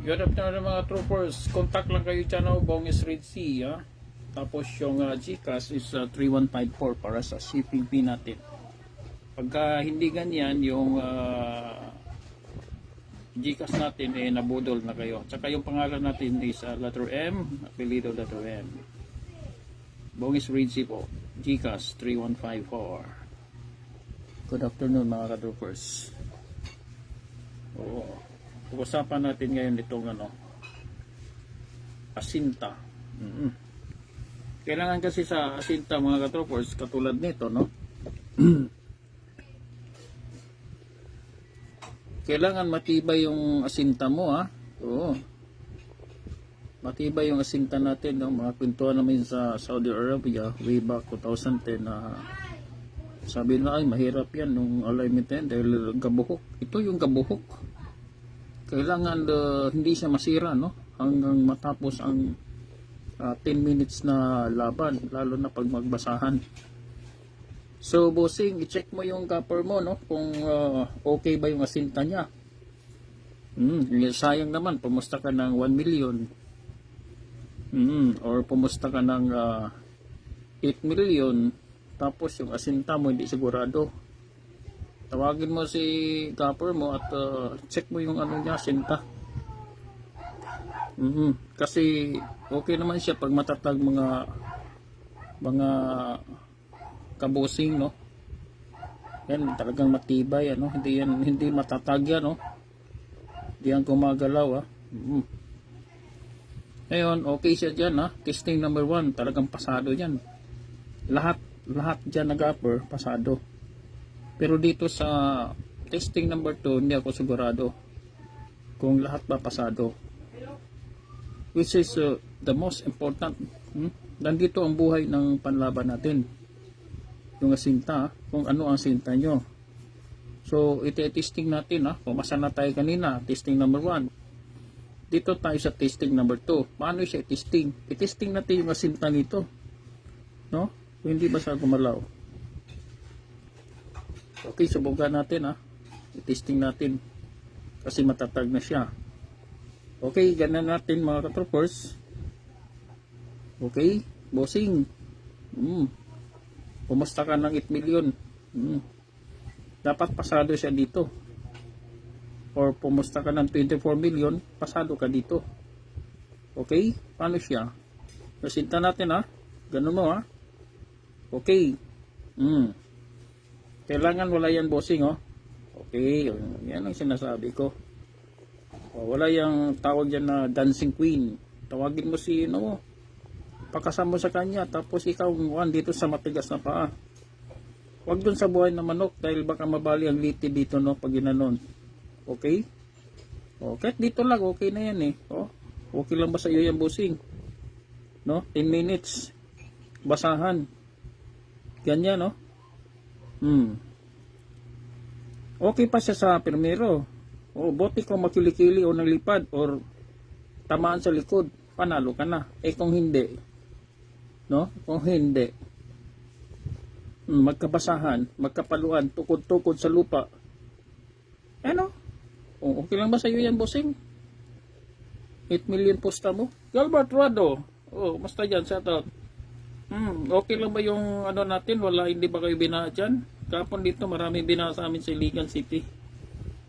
Good afternoon mga troopers. Contact lang kayo dyan o Bongis Red Sea. Ha? Tapos yung GCash is 3154 para sa shipping fee natin. Pagka hindi ganyan, yung GCash natin nabudol na kayo. Tsaka yung pangalan natin is letter M, apelido letter M. Bongis Red Sea po. GCash 3154. Good afternoon mga troopers. Oo. Pag-usapan natin ngayon itong asinta. Kailangan kasi sa asinta mga katropers, katulad nito, no? Kailangan matibay yung asinta mo, ha? Oo. Matibay yung asinta natin, no? Mga kwentuhan namin sa Saudi Arabia way back 2010 na sabi na ay mahirap yan nung alignment yan dahil gabuhok. Ito yung gabuhok. Kailangan hindi siya masira, no? Hanggang matapos ang 10 minutes na laban, lalo na pag magbasahan. So bossing, i-check mo yung copper mo, no? Kung okay ba yung asinta niya. Sayang naman, pumusta ka ng 1 million. Or pumusta ka ng 8 million. Tapos yung asinta mo hindi sigurado. Tawagin mo si copper mo at check mo yung niya, asinta. Kasi okay naman siya pag matatag mga kabusing, no? Yan talagang matibay, hindi matatag yan, no? Hindi yan gumagalaw, Ngayon, okay siya diyan, Testing number 1, talagang pasado yan. Lahat diyan nag-upper, pasado. Pero dito sa testing number 2, hindi ako sigurado kung lahat ba pasado. Which is the most important. Nandito ang buhay ng panlaban natin. Yung asinta, kung ano ang asinta nyo. So, iti-testing natin, Pumasa na tayo kanina, testing number 1. Dito tayo sa testing number 2. Paano siya i-testing? I-testing natin yung asinta nito. No? Kung hindi ba siya gumalaw. Okay, subukan natin, I-testing natin. Kasi matatag na siya. Okay, ganun natin mga katropers. Okay, bossing. Pumusta ka ng 8 million. Dapat pasado siya dito. Or pumusta ka ng 24 million, pasado ka dito. Okay, paano siya? Nasinta natin, Ganun mo, Okay. Kailangan wala yan bossing, Okay, yan ang sinasabi ko. Wala yung tawag dyan na dancing queen. Tawagin mo si pakasama mo sa kanya, tapos ikaw dito sa matigas na paa. Huwag dun sa buhay na manok dahil baka mabali ang liti dito, pag ginanon. Okay? Kahit dito lang, okay na yan Okay lang ba sa iyo yan bossing? 10 minutes. Basahan. Ganyan, Okay pa siya sa primero. Bote kung makilikili o naglipad or tamaan sa likod, panalo ka na. Kung hindi, Kung hindi, magkabasahan, magkapaluan, tukod-tukod sa lupa. Okay lang ba sa iyo yan, bossing? 8 million posta mo? Galbert Rado. Basta dyan, shout out. Okay lang ba yung natin? Hindi ba kayo bina dyan? Kapon dito, maraming bina sa amin sa Iligan City.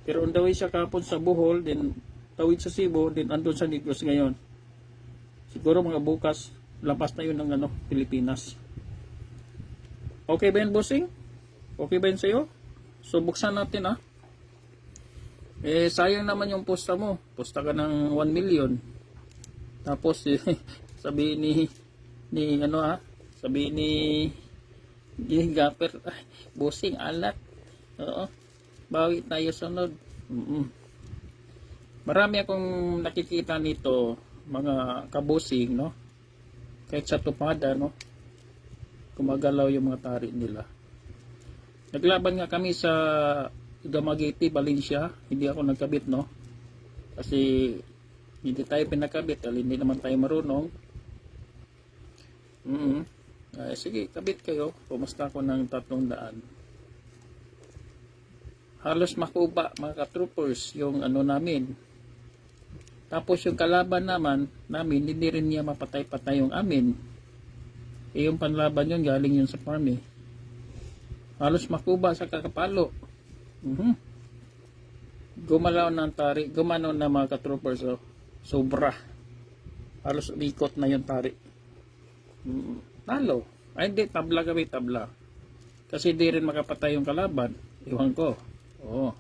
Pero on the way siya kapon sa Bohol, then tawid sa Cebu, then andun sa Negros ngayon. Siguro mga bukas, lapas na yun ng Pilipinas. Okay ba yan, bossing? Okay ba yan sa'yo? So, buksan natin, sayang naman yung posta mo. Posta ka ng 1 million. Tapos, sabihin sabihin ni Gapper, bossing, alat. Oo. Bawi tayo sunod. Marami akong nakikita nito, mga kabosing, Kahit sa tupada, Gumagalaw yung mga tari nila. Naglaban nga kami sa Dumaguete, Valencia. Hindi ako nagkabit, Kasi hindi tayo pinakabit, hindi naman tayo marunong. Sige, kabit kayo. Pumusta ako ng 300. halos makuba mga ka-troopers yung namin. Tapos yung kalaban namin, hindi rin niya mapatay-patay yung amin. Eh yung panlaban yun, galing yun sa farm eh. Halos makuba sa kakapalo. Gumalaw ng tari, gumano na mga katroopers. Oh. Sobra. Halos umikot na yung tari. Talo. Ay hindi, tabla kami, tabla. Kasi di rin makapatay yung kalaban. Iwan ko. Oo.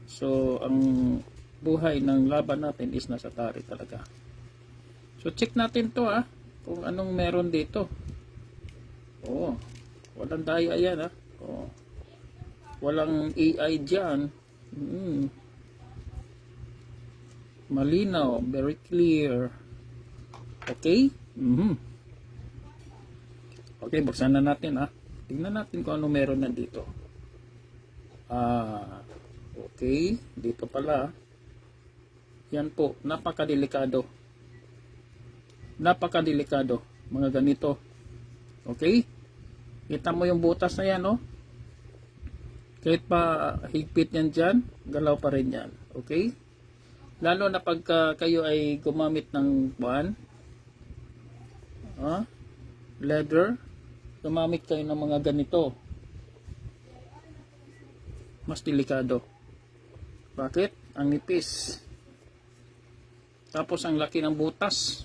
So, ang buhay ng laban natin is nasa tari talaga. So, check natin to kung anong meron dito. Oo. Walang daya yan Oo. Walang AI dyan. Malinaw. Very clear. Okay? Okay, buksan na natin Tingnan natin kung ano meron na dito. Okay. Dito pala. Yan po. Napakadelikado. Napakadelikado. Mga ganito. Okay? Kita mo yung butas na yan, Kahit pa higpit yan dyan, galaw pa rin yan. Okay? Lalo na pagka kayo ay gumamit ng leather, gumamit kayo ng mga ganito. Mas delikado. Bakit? Ang nipis. Tapos ang laki ng butas,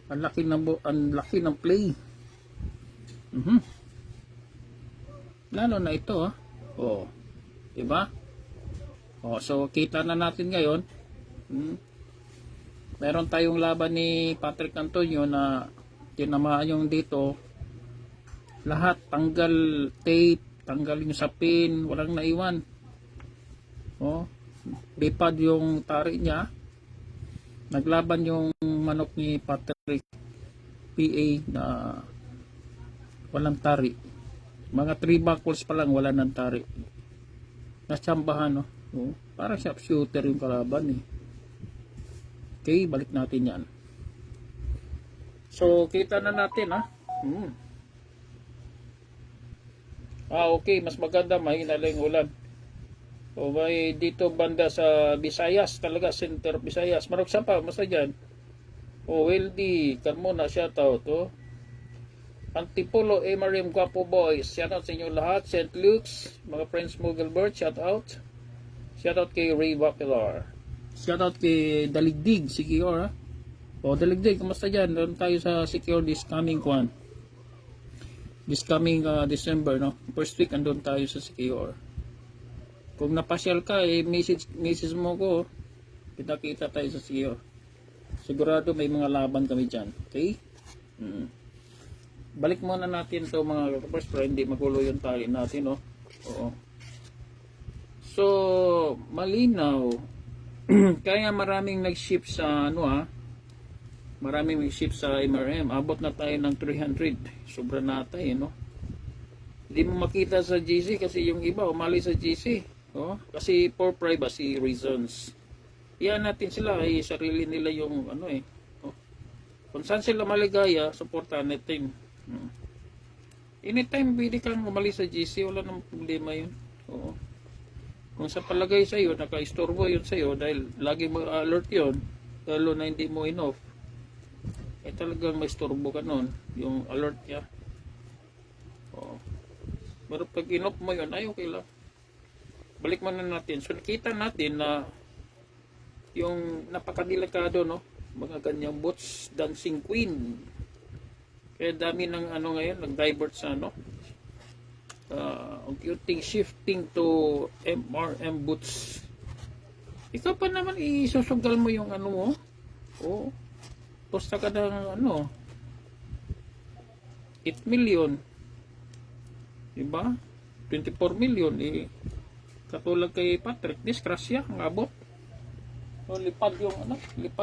Ang laki ng play. Lalo na ito, diba? So kita na natin ngayon. Meron tayong laban ni Patrick Antonio na tinamaan yung dito. Lahat tanggal tape, tanggal yung sapin, walang naiwan. Lipad yung tari niya. Naglaban yung manok ni Patrick PA na walang tari. Mga 3 buckles pa lang wala ng tari. Natsambahan, Parang sharpshooter yung kalaban eh. Okay, balik natin yan. So, kita na natin okay, mas maganda, mahina lang yung ulan. O may dito banda sa Visayas, talaga center Visayas. Manok Sampa, basta dyan. Weldy, Carmona, shoutout. Antipolo, Emarim, Guapo Boys, shoutout sa inyo lahat. St. Luke's, mga friends mo Gilbert, shoutout. Shoutout kay Ray Bacalar. Shoutout kay Daligdig, Secure. Daligdig, kumusta dyan? Doon tayo sa Secure this coming December, First week, andun tayo sa Secure. Kung napasyal ka, message mo ko. Kita-kita tayo sa Secure. Sigurado may mga laban kami dyan. Okay? Balik muna natin to mga kapers para hindi magulo yung tali natin, Oo. So, malinaw. Kaya maraming nag-ship sa maraming nag-ship sa MRM. Abot na tayo ng 300. Sobra na tayo, Hindi mo makita sa GC kasi yung iba umali sa GC. Kasi for privacy reasons. Iyan natin sila sarili nila yung Kung saan sila maligaya, supportan natin. Anytime pwede kang umalis sa GC, wala namang problema yun. Kung sa palagay sa iyo, naka-istorbo yun sa iyo dahil lagi mag-alert yun, lalo na hindi mo in-off, talagang may istorbo ka nun, yung alert niya. Pero pag in-off mo yun, ay okay lang. Balik muna natin. So nakita natin na yung napakadelikado, mga ganyang bots, dancing queen. Kaya dami ng ngayon, nag-divert sa unti-unting shifting to MRM boots. Ikaw pa naman isusugal mo yung mo. Posta ka ng 8 million. Diba? 24 million. Katulad kay Patrick, disgrasya, ang abot. Lipad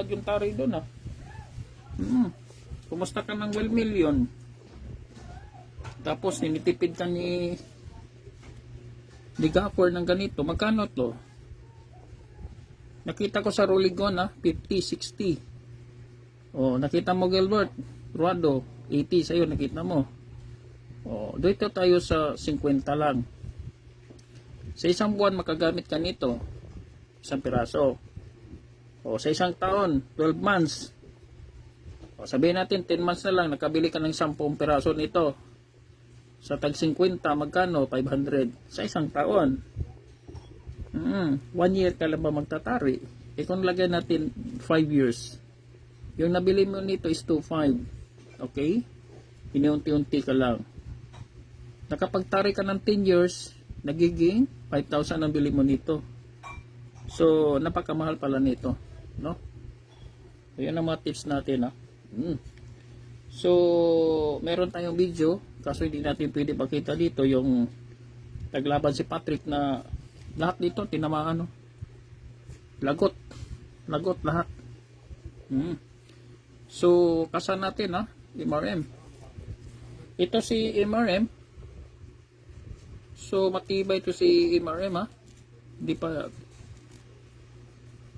yung tari doon Kumusta ka ng 12 million? Tapos ninitipid ka ni Gapper ng ganito. Magkano to? Nakita ko sa Roligon 50, 60. Nakita mo Gilbert, Ruado, 80 sa'yo, nakita mo. Dito tayo sa 50 lang. Sa isang buwan makagamit ka nito, isang piraso. O sa isang taon, 12 months. O sabihin natin 10 months na lang, nakabili ka ng 10 piraso nito. Sa tag 50, magkano? 500 sa isang taon. 1 year ka lang ba magtatari? Kung lagyan natin 5 years, yung nabili mo nito is 2.5. Okay? Iniunti-unti ka lang. Nakapagtari ka ng 10 years, nagiging 5,000 ang bili mo nito. So, napakamahal pala nito. No? So, yan ang mga tips natin. So, meron tayong video. Kaso hindi natin pwede pakita dito yung taglaban si Patrick na lahat dito tinamaan. Lagot. Lagot lahat. So, kasan natin MRM. Ito si MRM. So, matibay ito si MRM Hindi pa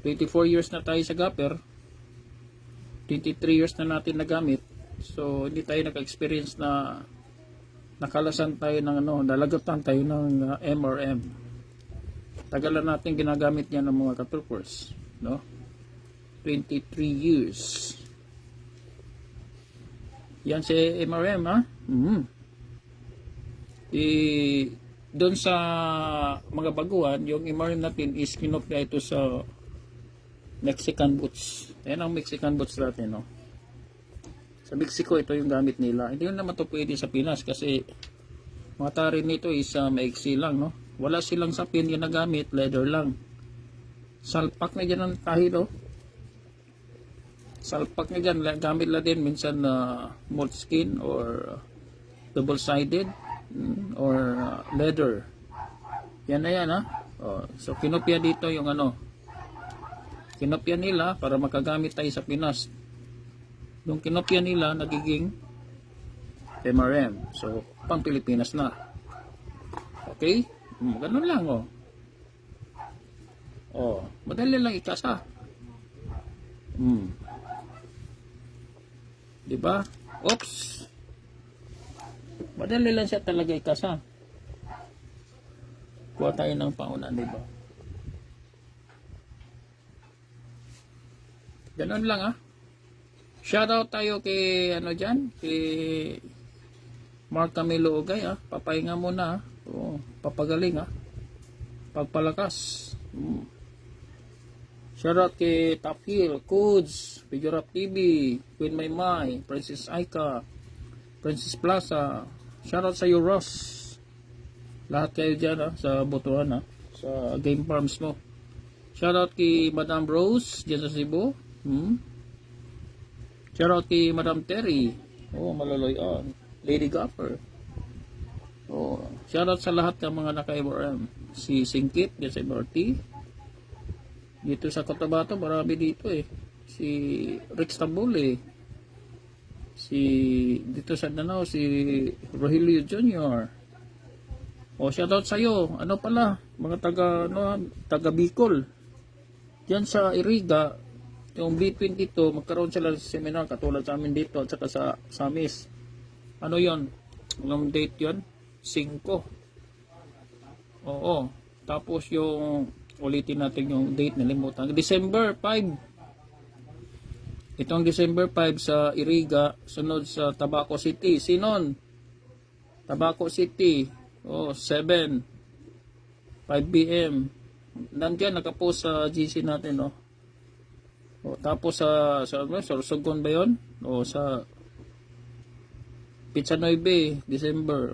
24 years na tayo sa Gapper. 23 years na natin nagamit. So, hindi tayo naka-experience na nakalasan tayo ng nalagatan tayo ng MRM. Tagalan natin ginagamit niya ng mga katroopers. No? 23 years. Yan si MRM doon sa mga baguhan, yung MRM natin is kinopya ito sa Mexican boots. Ayan ang Mexican boots natin, no? Sa Mexico, ito yung gamit nila. Hindi naman ito pwede sa Pinas kasi mga tari nito is maiksi lang, no? Wala silang sapin ginagamit, leather lang. Salpak na dyan ang tahilo. Salpak na dyan, gamit lang din minsan moleskin or double-sided or leather. Yan na yan, so, kinopya dito yung kinopya nila para makagamit tayo sa Pinas. Yung kinopya nila nagiging MRM. So, pang Pilipinas na. Okay? Ganun lang, madali lang ikasa. Diba? Oops! Madali lang siya talaga ikasa. Kuha tayo ng pauna, diba? Ganun lang, Shoutout tayo kay kay Mark Camilo Ogay, papahinga muna, papagaling, pagpalakas. Shoutout kay Top Hill, Codes, Figure Up TV, Queen Maymay, Princess Aika, Princess Plaza. Shoutout sa iyo, Ross. Lahat kayo dyan, sa Botohan, sa game farms mo. Shoutout kay Madam Rose, dyan sa Cebu. Shoutout kay Madam Terry. Malaloy. Lady Gopper. Shoutout sa lahat ng mga naka-MRM. Si Singkit, dyan sa MRT. Dito sa Cotabato, marami dito Si Rex Tambule. Dito sa Danao, si Rogelio Jr. Shoutout sa'yo. Ano pala, mga taga Bicol. Diyan sa Iriga, yung B22, magkaroon sila ng seminar katulad sa amin dito at saka sa Samis. Ano yon? Anong date yon? 5. Tapos yung ulitin natin yung date, nalimutan. December 5. Itong December 5 sa Iriga, sunod sa Tabaco City. Sinon? Tabaco City. 7. 5 p.m. Nandiyan, nakapost sa GC natin, tapos sa Sorsogon ba yun? Sa Pizza 9, December.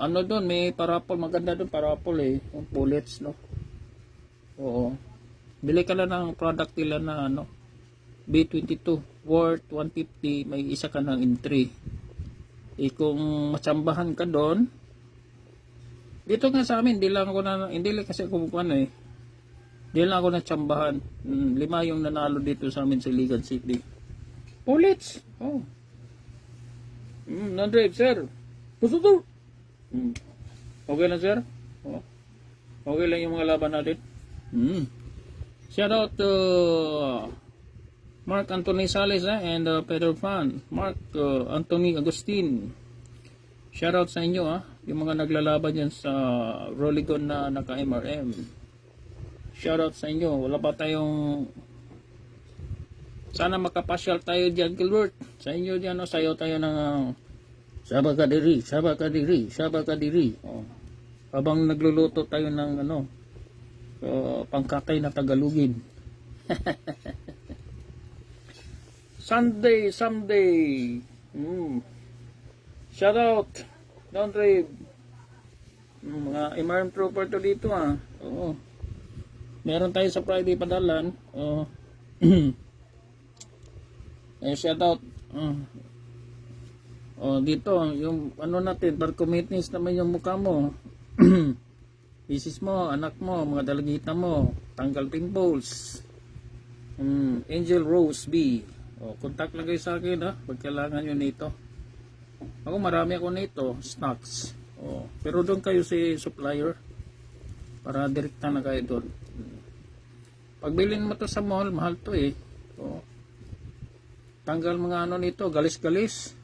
Ano doon, may parapol, maganda doon parapol yung bullets, bili ka lang ng product nila na B22 worth 150, may isa ka ng entry. Kung matsambahan ka doon, dito nga sa amin, hindi lang kasi ako Di lang ako natsambahan. 5 yung nanalo dito sa amin sa Ligan City. Bullets! Nandrip, sir. Gusto to. Okay lang, sir? Okay lang yung mga laban natin. Shout out to Mark Anthony Sales and Peter Pan. Mark Anthony Agustin. Shout out sa inyo, yung mga naglalaban dyan sa Roligon na naka-MRM. Shoutout sa inyo. Wala pa tayong... Sana makapasyal tayo dyan, Gilbert. Sa inyo dyan, no? Sayo tayo ng... Saba ka diri, saba ka diri, saba ka diri. Oh. Habang nagluluto tayo ng ano, pangkatay na Tagalogin. Sunday, someday. Shout out. Don't rave. Mga MRM trooper to dito Oo. Meron tayo sa Friday padalan. Shout out. Dito yung ano natin, bar committees naman yung mukha mo. Misis mo, anak mo, mga dalagita mo, tanggal pimples. Angel Rose B. Contact lang kayo sa akin pag kailangan nyo nito. Ako marami ako nito, stocks. Pero doon kayo si supplier para direkta na kayo doon. Pagbilin mo to sa mall, mahal to tanggal mga ano nito, galis-galis.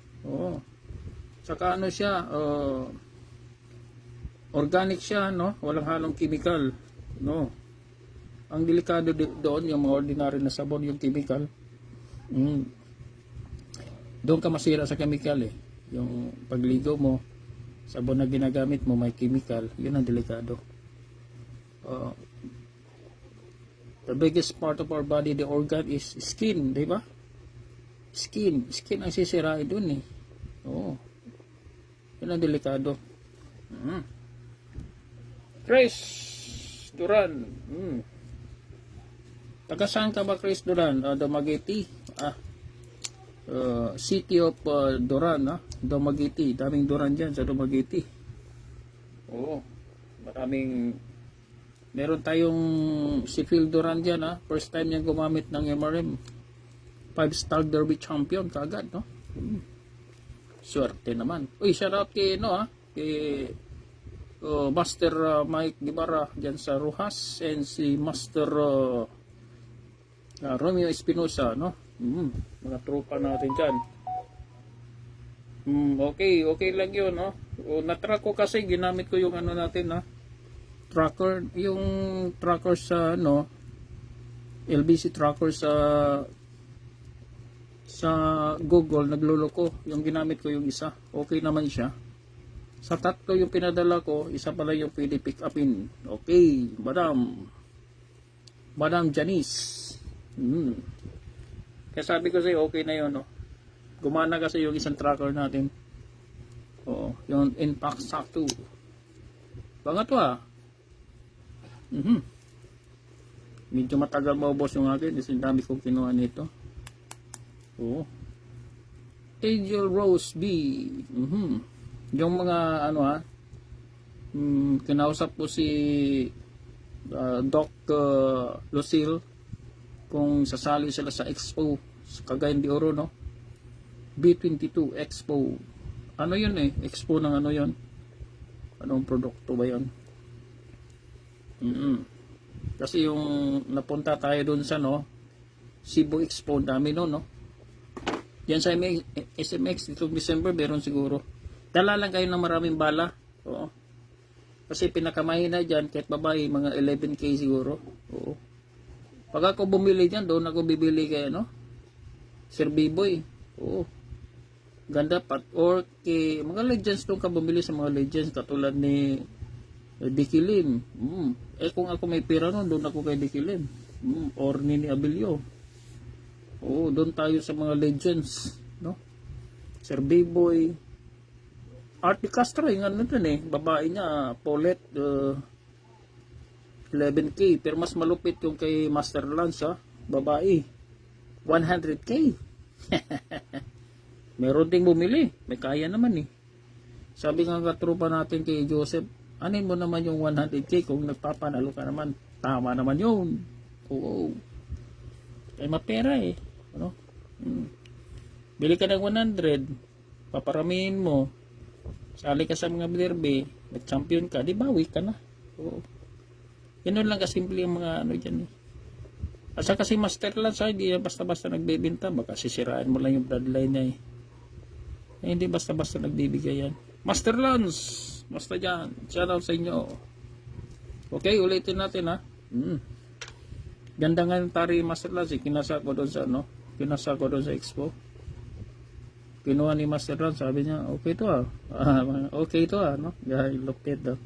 Saka ano siya, organic siya, no? Walang halong chemical, no? Ang delikado doon, yung mga ordinary na sabon, yung chemical. Doon ka masira sa chemical Yung pagligo mo, sabon na ginagamit mo may chemical, yun ang delikado. The biggest part of our body, the organ, is skin, di ba? Skin ang sisirain dun yun ang delikado. Chris Duran. Taga saan ka ba, Chris Duran? Dumaguete. City of Duran, Dumaguete. Daming Duran dyan sa Dumaguete. Maraming. Meron tayong si Phil Duran dyan, first time niya gumamit ng MRM. 5-star derby champion kagad, no? Swerte naman. Uy, shout out kay kay Master Mike Guevara dyan sa Rojas, and si Master Romeo Espinosa, no? Mga tropa natin dyan. Okay lang yun, no? Na-track ko kasi, ginamit ko yung ano natin, tracker, yung tracker sa LBC tracker sa Google, nagluloko. Yung ginamit ko yung isa, okay naman siya. Sa tatlo yung pinadala ko, isa pala yung pwede pick upin. Okay, Madam Janice. Kaya sabi ko sa'yo, okay na yun, no? Gumana kasi yung isang tracker natin. Yung Impact Sack 2. Pangatwa, medyo matagal maubos yung akin kasi dami kong kinuha nito. Angel Rose B. Yung mga kinausap ko si Doc Lucille kung sasali sila sa Expo sa Cagayan de Oro, no? B22 Expo. Ano yun Expo ng ano yun? Anong produkto ba yun? Kasi yung napunta tayo dun sa Cebu Expo, dami no? Yan sa SMX itong December meron siguro. Dala lang kayo ng maraming bala. Kasi pinakamahina dyan kahit babae mga 11K siguro. Pag ako bumili dyan, doon ako bibili kay Sir B-Boy. Ganda pat. Or kay mga legends, doon ka bumili sa mga legends katulad ni Dikilim. Kung ako may pera nun, doon ako kay Dikilim. Or Nini Abilio. Doon tayo sa mga legends, no? Sir B-Boy. Art Castro, yung ano dun babae niya, Paulette, 11K. Pero mas malupit yung kay Master Lance, babae. 100K. Meron ding bumili. May kaya naman Sabi nga katropa natin kay Joseph, anin mo naman yung 100K kung nagpapanalo ka naman. Tama naman yun. Kaya mapera ano? Bili ka ng 100, paparamihin mo, sali ka sa mga derby, nag-champion ka, di bawi ka na. Ganun lang kasimple yung mga dyan Asa kasi Master Lance, hindi basta-basta nagbebenta, baka sisiraan mo lang yung bloodline niya hindi basta-basta nagbibigay yan. Master Lance, basta dyan. Shout out sa inyo. Okay, ulitin natin Ganda nga yung tari Master Lance, kinasa ko doon sa ano, kinasa ko doon sa expo. Kinuha ni Master Lance, sabi niya, okay to ah. Okay to ah, no? Dahil lupit daw.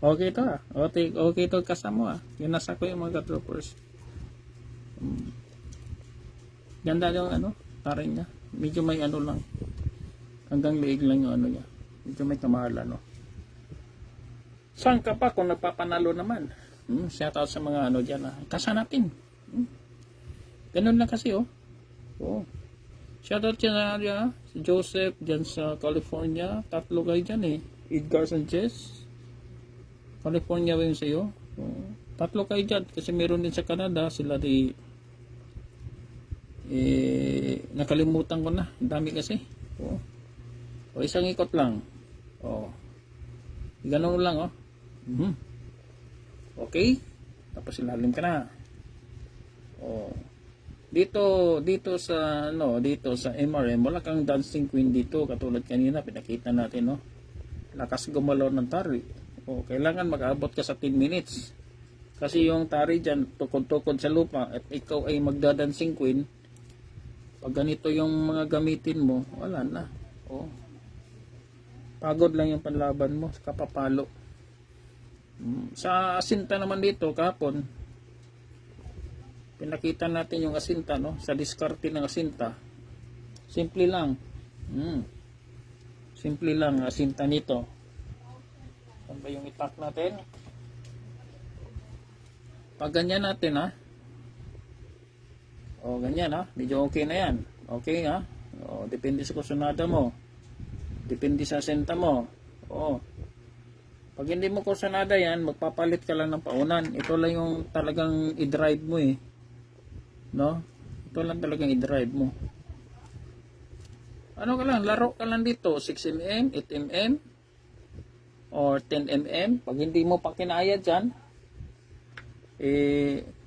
Okay to ah. Okay to kasama ah. Kinasa ko yung mga troopers. Ganda yung ano, tari niya. Medyo may ano lang. Hanggang liig lang yung ano niya. Medyo may kamahalan, no? Saan ka pa kung nagpapanalo naman? Shout out sa mga ano dyan, kasa natin. Ganun lang kasi, oh. Oh. Shout out dyan, si Joseph dyan sa California. 3 kayo dyan eh. Edgar Sanchez. California ba yun sa'yo? Oh. 3 kayo dyan. Kasi meron din sa Canada. Sila di nakalimutan ko na. Ang dami kasi. Oh. O isang ikot lang. Oh. Ganun lang, oh. Okay? Tapos ilalim ka na. Oh. Dito sa MRM, wala kang dancing queen dito katulad kanina pinakita natin, no. Lakas gumalaw ng tari. Oh, kailangan mag-abot ka sa 10 minutes. Kasi yung tari diyan tukod-tukod sa lupa at ikaw ay magda-dancing queen. Pag ganito yung mga gamitin mo, wala na. Oh. Pagod lang yung panlaban mo, kapapalo. Sa asinta naman dito kahapon, pinakita natin yung asinta, no? Sa diskarte ng asinta. Simple lang. Simple lang asinta nito. Saan ba yung itak natin? Pag ganyan natin, ha? O, ganyan, ha? Medyo okay na yan. Okay, ha? O, depende sa kusunada mo. Depende sa asinta mo. O. Pag hindi mo kusunada yan, magpapalit ka lang ng paunan. Ito lang yung talagang i-drive mo, eh. No? Ito lang talagang i-drive mo. Ano ka lang, laro ka lang dito, 6mm, 8mm, or 10mm. Pag hindi mo pa kinaya dyan,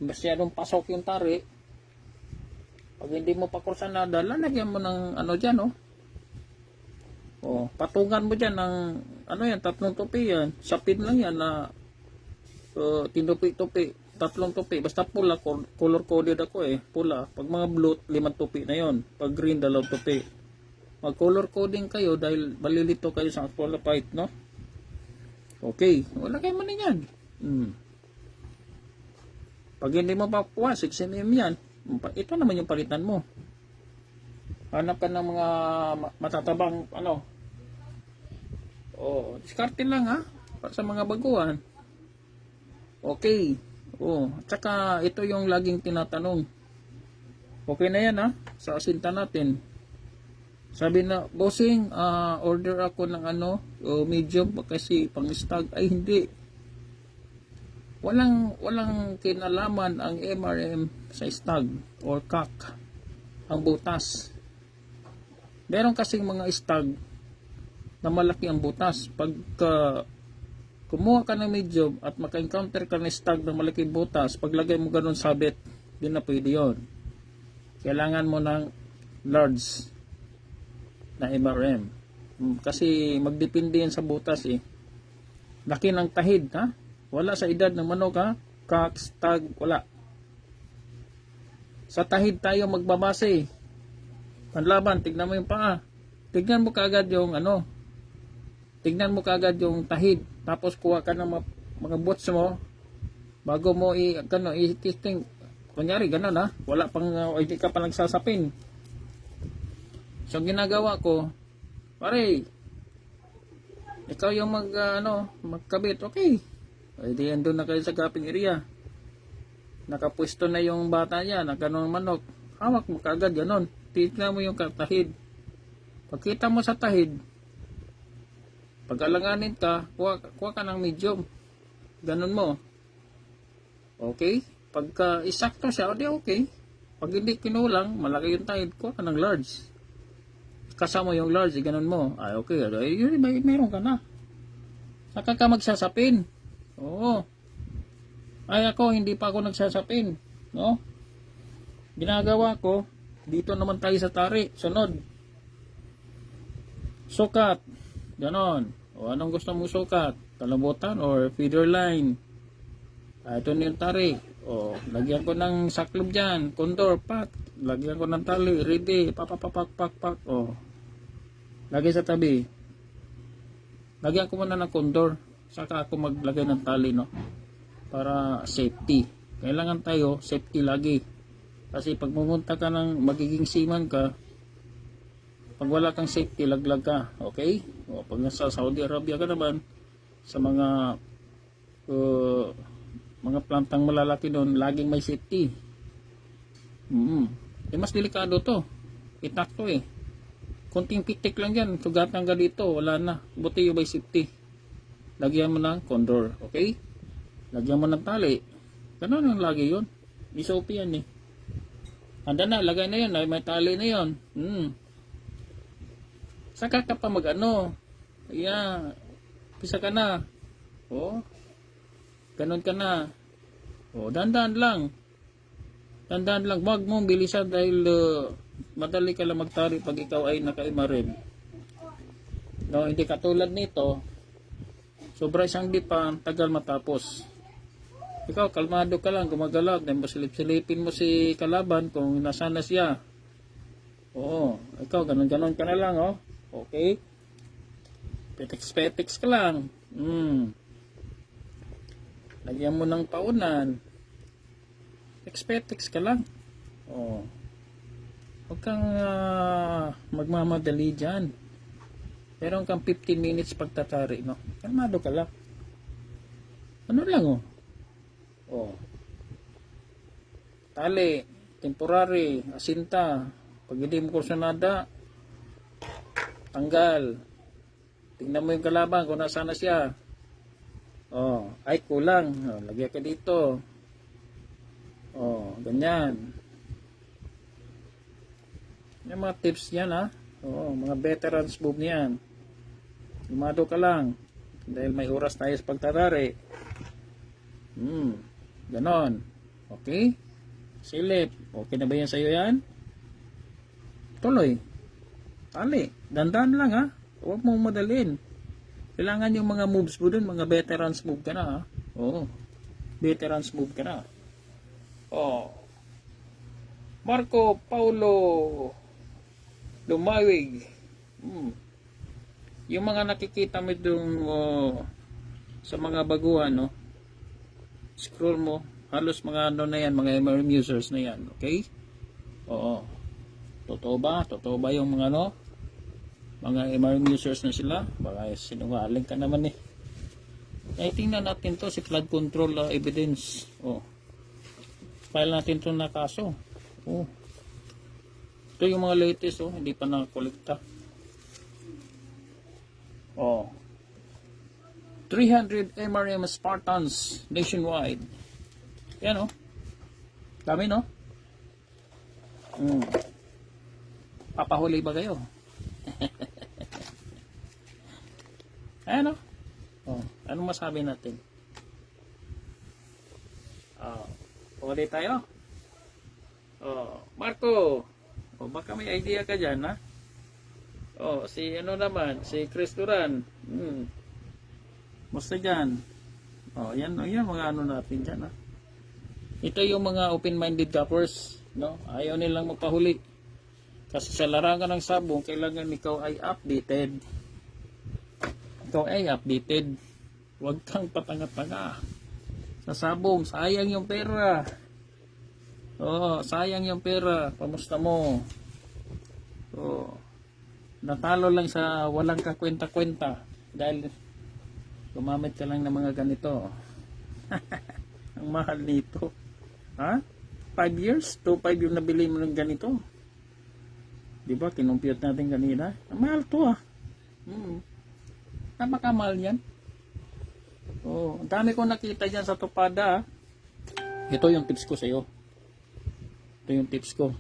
masyadong pasok yung tari. Pag hindi mo pa kursanada, lalagyan mo ng ano dyan, no? O, patungan mo dyan ng, ano yan, 3 tupi yan. Sapin lang yan na tinupi-tupi. 3 tupi. Basta pula, color coded ako eh. Pula. Pag mga blue, 5 tupi na yon. Pag green, 2 tupi. Mag color coding kayo dahil malilito kayo sa qualified, no? Okay. Wala kayo man yan. Pag hindi mo pakuha, 6mm yan. Ito naman yung palitan mo. Hanap ka ng mga matatabang, ano. Oh, diskarte lang ha. Para sa mga baguhan. Okay. Oh, at saka ito yung laging tinatanong. Okay na yan ha, sa asinta natin. Sabi na, bossing, order ako ng ano, medium kasi pang stag. Ay hindi. Walang kinalaman ang MRM sa stag or cock. Ang butas. Meron kasing mga stag na malaki ang butas. Pag kumuha ka ng medium at maka-encounter ka ng stag na malaki butas, paglagay mo ganun sabit, di na pwede yun. Kailangan mo ng large na MRM. Kasi magdepende yan sa butas eh. Laki ng tahid, ha? Wala sa edad ng manok, ha? Cock, stag, wala. Sa tahid tayo magbabase. Panlaban, tignan mo yung paa. Tignan mo kaagad yung ano. Tignan mo kaagad yung tahid. Tapos kuha ka ng mga boots mo. Bago mo i-testing. Kunyari, ganun ha. Wala pang, hindi ka pa nagsasapin. So, ginagawa ko, pare, ikaw yung magkabit. Okay. Ay, di andun na kayo sa gapping area. Nakapwesto na yung bata niya. Nagkanong manok. Hawak mo kaagad, ganun. Tignan mo yung tahid. Pagkita mo sa tahid, pag-alanganin ka, kuha ka ng medium. Ganun mo. Okay? Pagka isakto siya, di okay. Pag hindi kinulang, malaki yung tahid, kuha ka ng large. Kasama yung large, ganun mo. Ay, okay. Ay, mayroon ka na. Saka ka magsasapin. Oo. Ay, ako, hindi pa ako nagsasapin. No? Ginagawa ko, dito naman tayo sa tari. Sunod. Sukat. Ganon. O anong gusto mong sukat? Talabutan or feeder line? Ito na yung tari. Oh, lagyan ko ng saklob dyan. Condor, pak. Lagyan ko ng tali. Ready. Pak. Oh. Lagay sa tabi. Lagyan ko muna ng condor. Saka ako maglagay ng tali, no? Para safety. Kailangan tayo safety lagi. Kasi pag pumunta ka ng magiging seaman ka, pag wala kang safety, laglag ka. Okay? O, pag nasa Saudi Arabia ka naman, sa mga plantang malalaki doon, laging may safety. Mas delikado to. Itak to eh. Konting pitik lang yan. Sugatan ka dito, wala na. Buti yung may safety. Lagyan mo ng condor. Okay? Lagyan mo ng tali. Ganun ang lagi yun. SOP yan eh. Handa na, lagay na yun. May tali na yun. Saka ka pa mag-ano. Ayan. Pisa ka na. O. Ganun ka na. O, dandan lang. Dandan lang. Wag mong bilisan dahil madali ka lang magtari pag ikaw ay naka-MRM. No, hindi katulad nito. Sobra isang dipa, tagal matapos. Ikaw, kalmado ka lang, gumagalaw. Then, silip-silipin mo si kalaban kung nasaan na siya. Oo. Ikaw, ganun-ganon ka na lang, oh. Okay? Petex-petex ka lang. Lagyan mo ng paunan. Petex-petex ka lang. Oo. Huwag kang magmamadali dyan. Meron kang 15 minutes pagtatari, no? Kalmado ka lang. Ano lang, oh. Oh. Tali, temporary, asinta. Pag hindi mo kursunada, tanggal. Tingnan mo yung kalaban kung nasaan na siya. Oh, ay kulang. Oh, lagyan ka dito. Oh, ganyan. Yung mga tips yan ha. Oh, mga veterans move niyan. Lumado ka lang. Dahil may oras tayo sa pagtatari. Ganon. Okay? Silip. Okay na ba yan sa'yo yan? Tuloy. Tali. Dandan lang ha. Huwag mong madalin. Kailangan yung mga moves mo dun, mga veterans move ka na ha. Oo. Veterans move ka na. Oh. Marco Paulo Lumawig. Yung mga nakikita mo dun sa mga baguhan, no? Scroll mo. Halos mga ano na yan, mga MRM users na yan. Okay? Oo. Totoo ba? Totoo ba yung mga ano? Mga MRM users na sila? Baka sinungaling ka naman eh. Ay, tingnan natin to si flood control evidence. Oh. File natin to na kaso. Oh. Ito yung mga latest, oh, hindi pa nakakolekta. Oh. 300 MRM Spartans nationwide. Yan, oh. Dami, no? Papahuli ba kayo? Ayan, oh. Oh. Anong masabi natin? Huli tayo? Oh, Marco. O baka may idea ka dyan, ha? O, si ano naman, si Chris Duran. Musta dyan? O, yan mga ano natin dyan, ha? Ito yung mga open-minded gappers, no? Ayaw nilang magpahuli. Kasi sa larangan ng sabong, kailangan ikaw ay updated. Ikaw ay updated. Huwag kang patanga-tanga. Sa sabong, sayang yung pera. Oh, sayang yung pera. Pamusta mo? Oh, natalo lang sa walang kakwenta-kwenta dahil gumamit ka lang ng mga ganito. Ang mahal nito. Ha? 5 years? 2.5 yung nabili mo ng ganito. Diba? Kinumpute natin kanina. Ang mahal to ah. Napakamahal yan. Oh, ang dami kong nakita dyan sa Tupada. Ito yung tips ko sa iyo. Ito yung tips ko.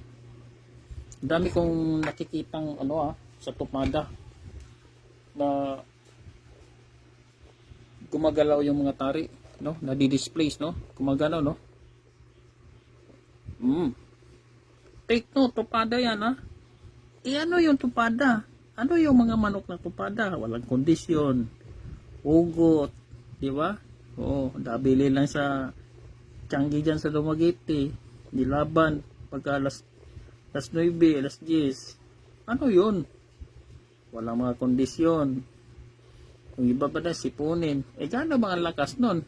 Ang dami kong nakikitang sa Tupada na gumagalaw yung mga tari, no? Nadi-displace, no? Gumagalaw, no? Take note, Tupada yan, ha? Ano yung Tupada? Ano yung mga manok na Tupada? Walang kondisyon. Ugot. Di ba? Oo, nabili lang sa Tianggi dyan sa Dumaguete. Nilaban. Pagka alas 9, alas 10. Ano yun? Walang mga kondisyon. Kung iba pa na sipunin. Gaano ba ang lakas nun?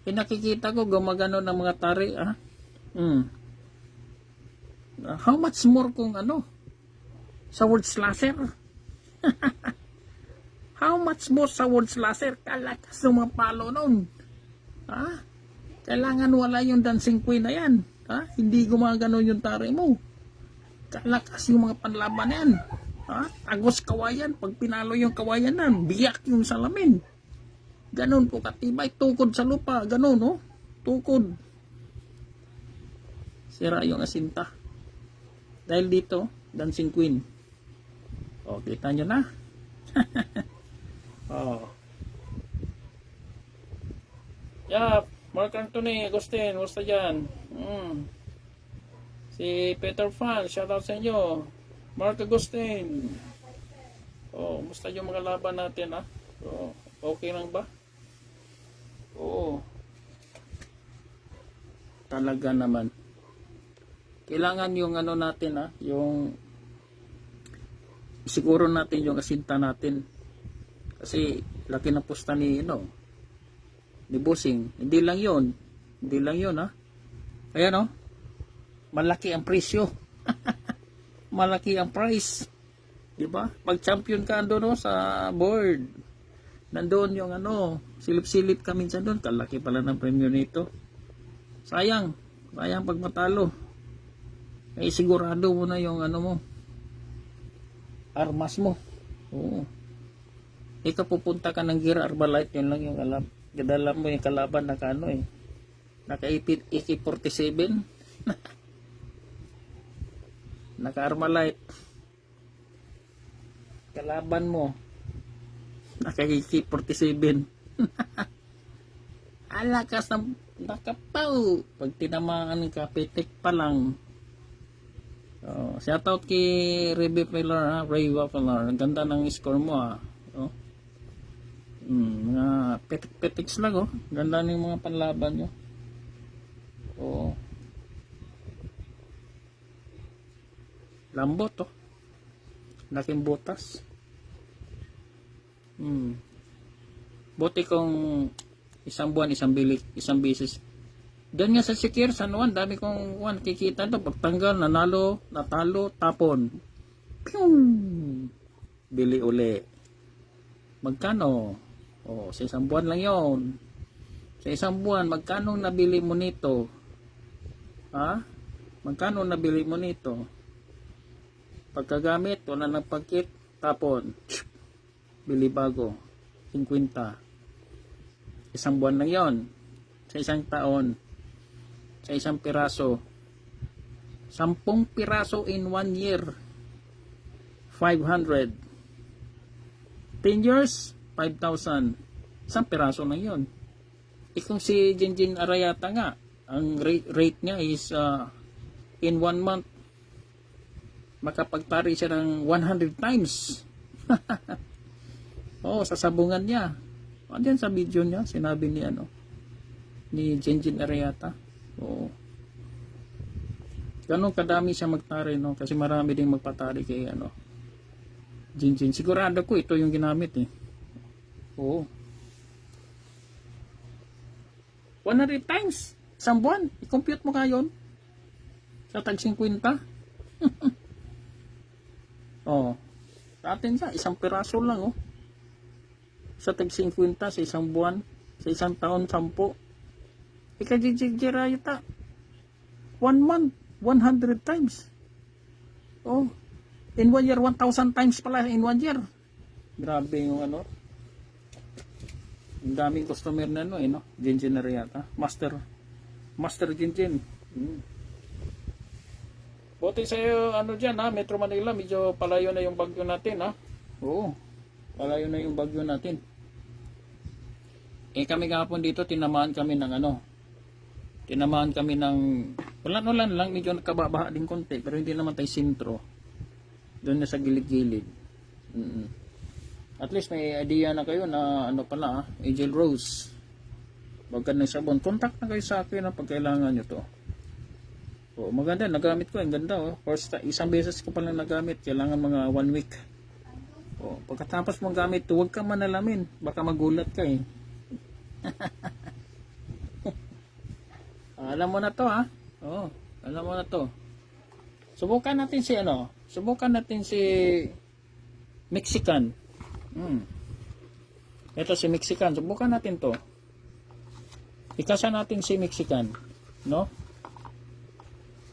Nakikita ko gumagano ng mga tari, ah. How much more kung ano? Sa word slasher? How much more sa word slasher? Kalakas ng mga palo nun. Ha? Kailangan wala yung dancing queen na yan. Ha? Hindi gumagano yung tari mo. Kalakas yung mga panlaban yan. Ha? Agos kawayan. Pag pinalo yung kawayan nan, biyak yung salamin. Ganon po katibay. Tukod sa lupa. Ganon, no? Tukod. Sira yung asinta. Dahil dito, dancing queen. O, kita nyo na. Oh. Yeah, Mark Anthony, Agustin, musta dyan? Si Peter Fan, shoutout sa inyo. Mark Agustin. Oh, musta yung mga laban natin, ha? Oh, okay lang ba? Oo. Talaga naman. Kailangan yung ano natin, ha? Yung siguro natin yung asinta natin. Kasi laki ng pusta ni ni Bossing. Hindi lang yon, ha. Kaya no, malaki ang presyo. Malaki ang price. 'Di ba? Pag champion ka doon, no, sa board. Nandoon yung silip-silip ka minsan doon. Kalaki pala ng premyo nito. Sayang pag matalo. Sigurado mo na yung mo. Armas mo. Oo. Ikaw pupunta ka ng Gira Arbalite, yun lang yung alam. Gadala mo yung kalaban na naka AK-47. Naka Armalite. Kalaban mo naka AK-47. Alakas ng nakapaw. Pag tinamaan ka, pitik pa lang. Shoutout kay Ray Waffler, ha? Ray Waffler. Ang ganda ng score mo, ha? Mga petiks lang, oh. Ganda ng mga panlaban nyo. Oo. Lambot, oh. Laking butas. Buti kung isang buwan, isang bisis. Doon nga sa Sikir, San Juan, dami kong kikita doon. Pagtanggal, nanalo, natalo, tapon. Pyung! Bili uli. Magkano? Sa isang buwan lang yon. Sa isang buwan, magkano nabili mo nito? Ha? Magkano nabili mo nito? Pagkagamit, wala nang pagkit, tapon. Bili bago. 50. Isang buwan lang yon. Sa isang taon. Sa isang piraso. 10 piraso in 1 year. 500. 10 years, 5,000. Isang piraso lang yun. Kung si Jinjin Arayata nga, ang rate niya is in 1 month, makapagtari siya ng 100 times. Sa sabungan niya. Andiyan sa video niya, sinabi ni ni Jinjin Arayata. Ganun kadami siya magtari, no? Kasi marami ding magpatari kay Jinjin. Sigurado ko ito yung ginamit, eh. 100 times isang buwan. I-compute mo ngayon sa tag 50. Sa atin isang piraso lang, sa tag 50 sa isang buwan, sa isang taon 10. Ikajijigirayata 1 month 100 times. In 1 year 1,000 times pala in 1 year. Grabe yung ang daming customer na Jinjin Arayata. Master Jinjin. Buti sa'yo dyan, ha, Metro Manila, medyo palayo na yung bagyo natin, ha. Palayo na yung bagyo natin. Kami kahapon dito tinamaan kami ng ulan lang, medyo nagkababaha din konti, pero hindi naman tayo sintro. Doon na sa gilid-gilid. At least may idea na kayo na pala, Angel Rose. Bagad ng sabon. Contact na kayo sa akin na pag kailangan nyo to. Oh, maganda, nagamit ko, ang ganda oh. Isang beses ko pa lang nagamit, kailangan mga 1 week. Oh, pagkatapos mong gamit, huwag kang manalamin, baka magulat ka eh. Alam mo na to ha. Oh, alam mo na to. Subukan natin si ano? Subukan natin si Mexican. Ito si Mexican, subukan natin to. Ikasa natin si Mexican, no?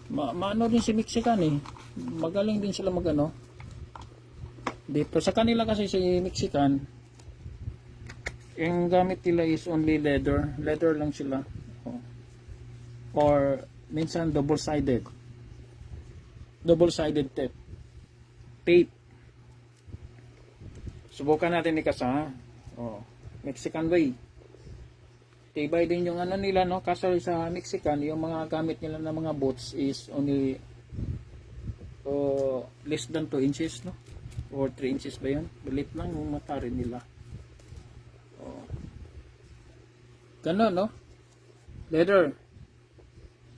Maano din si Mexican eh. Magaling din sila magano. Dito sa kanila kasi si Mexican, yung gamit nila is only leather. Leather lang sila. Oh. Or minsan double-sided. Double-sided tape. Tape. Subukan natin ikasa. Oh, Mexican way. Tibay din yung ano nila, no? Kaso sa Mexican, yung mga gamit nila na mga boots is only less than 2 inches, no? Or 3 inches ba yun? Balit lang yung mata rin nila. Oh. Ganon, no? Leather.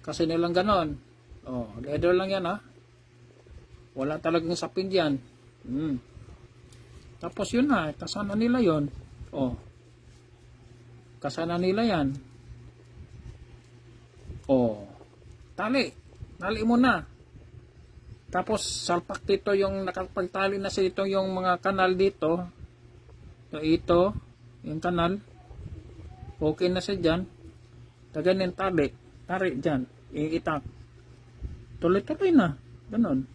Kasi nilang ganon. Oh, leather lang yan, ha? Wala talagang sapin dyan. Tapos yun na, kasana nila yon. Oh. Kasana nila yan. Oh. Tali. Tali mo na. Tapos salpak dito yung nakapagtali na sa ito yung mga kanal dito. Ito. Yung kanal. Okay na siya dyan. Taganin tali. Tari dyan. Iitak. Tuloy-tuloy na. Ganon.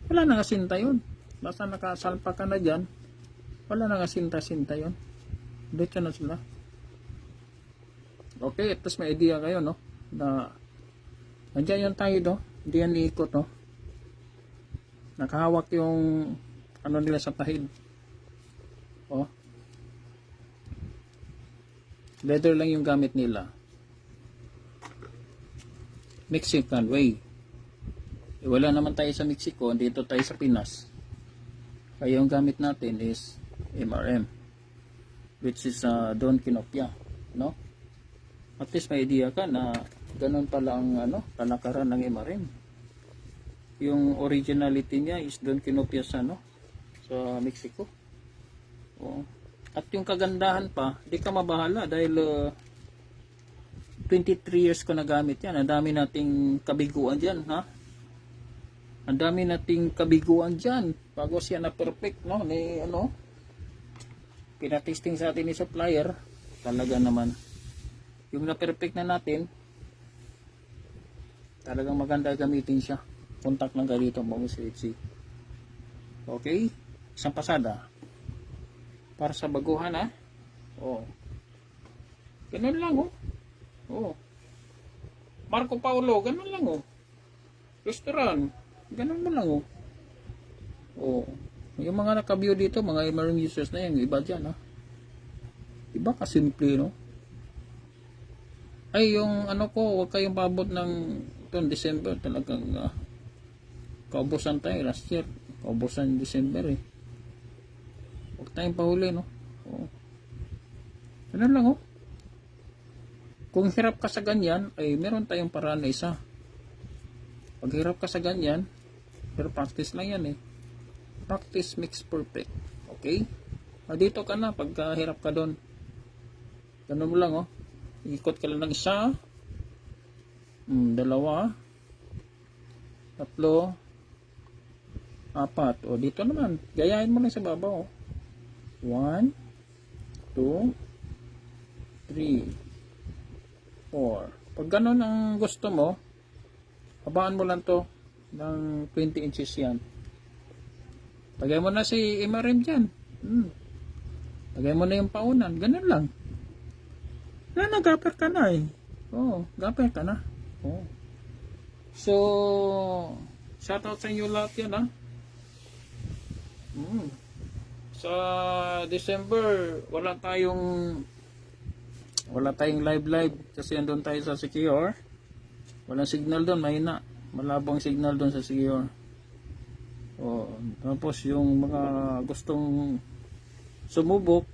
Wala na nga sinta yun. Basta nakasalpak ka na dyan. Wala na nga sinta-sinta yun. Dito na sila. Okay, tapos may idea kayo, no? Na nandiyan yung tayo, no? Hindi yan liikot, no? Nakahawak yung ano nila sa pahid. Oh. Leather lang yung gamit nila. Mexican way. Wala naman tayo sa Mexico, dito tayo sa Pinas. Kaya yung gamit natin is MRM. Which is Don Quinopia, no? At least may idea ka na ganun pala ang ano, talakaran ng MRM. Yung originality niya is Don Quinopia sa no, sa Mexico. Oh. At yung kagandahan pa, di ka mabahala dahil 23 years ko nagamit yan. Ang dami nating kabiguan diyan, ha? Ang dami nating kabiguan diyan bago siya na perfect, no? Ni ano? Pinatesting sa atin ni supplier, talaga naman yung na-perfect na natin, talagang maganda gamitin siya. Contact lang kayo dito mga CHC. Okay, isang pasada para sa baguhan, ha. Oh, ganun lang, oh. Oh, Marco Paulo, ganun lang, oh. Restaurant, ganun mo lang, oh. Oh, yung mga naka-view dito, mga MRM users na yan, iba dyan, ha. Iba kasimple, no? Ay, yung ano ko, huwag kayong pabot ng itong December, talagang kaubusan tayo last year. Kaubusan December, eh. Huwag tayong pahuli, no? Oo. Ano lang, oh. Kung hirap ka sa ganyan, ay meron tayong paraan na isa. Pag hirap ka sa ganyan, pero practice lang yan, eh. Practice makes perfect. Okay? Dito ka na pagka hirap ka doon. Ganun mo lang, oh. Ikot ka lang ng isa. Dalawa. Tatlo. Apat. O, dito naman. Gayahin mo lang sa babaw, oh. 1, 2, 3, 4. Pag ganun ang gusto mo, habaan mo lang to ng 20 inches yan. Tagay mo na si MRM dyan. Tagay mo na yung paunan. Ganun lang. Nag-gapper ka na, eh. Oo, gapper ka na. Oo. So, shoutout sa inyo lahat yan, ha. Sa December, wala tayong live kasi andun tayo sa Secure. Walang signal doon, mahina. Malabong signal doon sa Secure. Tapos yung mga gustong sumubok,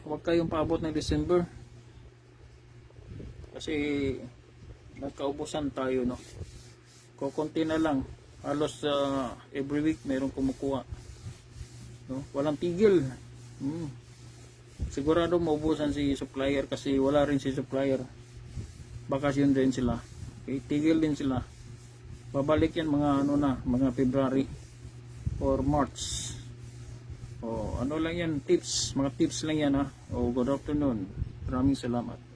huwag kayong paabot ng December. Kasi nagkaubusan tayo, no. Kukunti na lang. Halos every week mayroong kumukuha. No? Walang tigil. Sigurado maubusan si supplier kasi wala rin si supplier. Bakasyon din sila. Okay, tigil din sila. Babalik yan mga ano na, mga February or March. O ano lang yan, tips, mga tips lang yan ha. O good afternoon. Maraming salamat.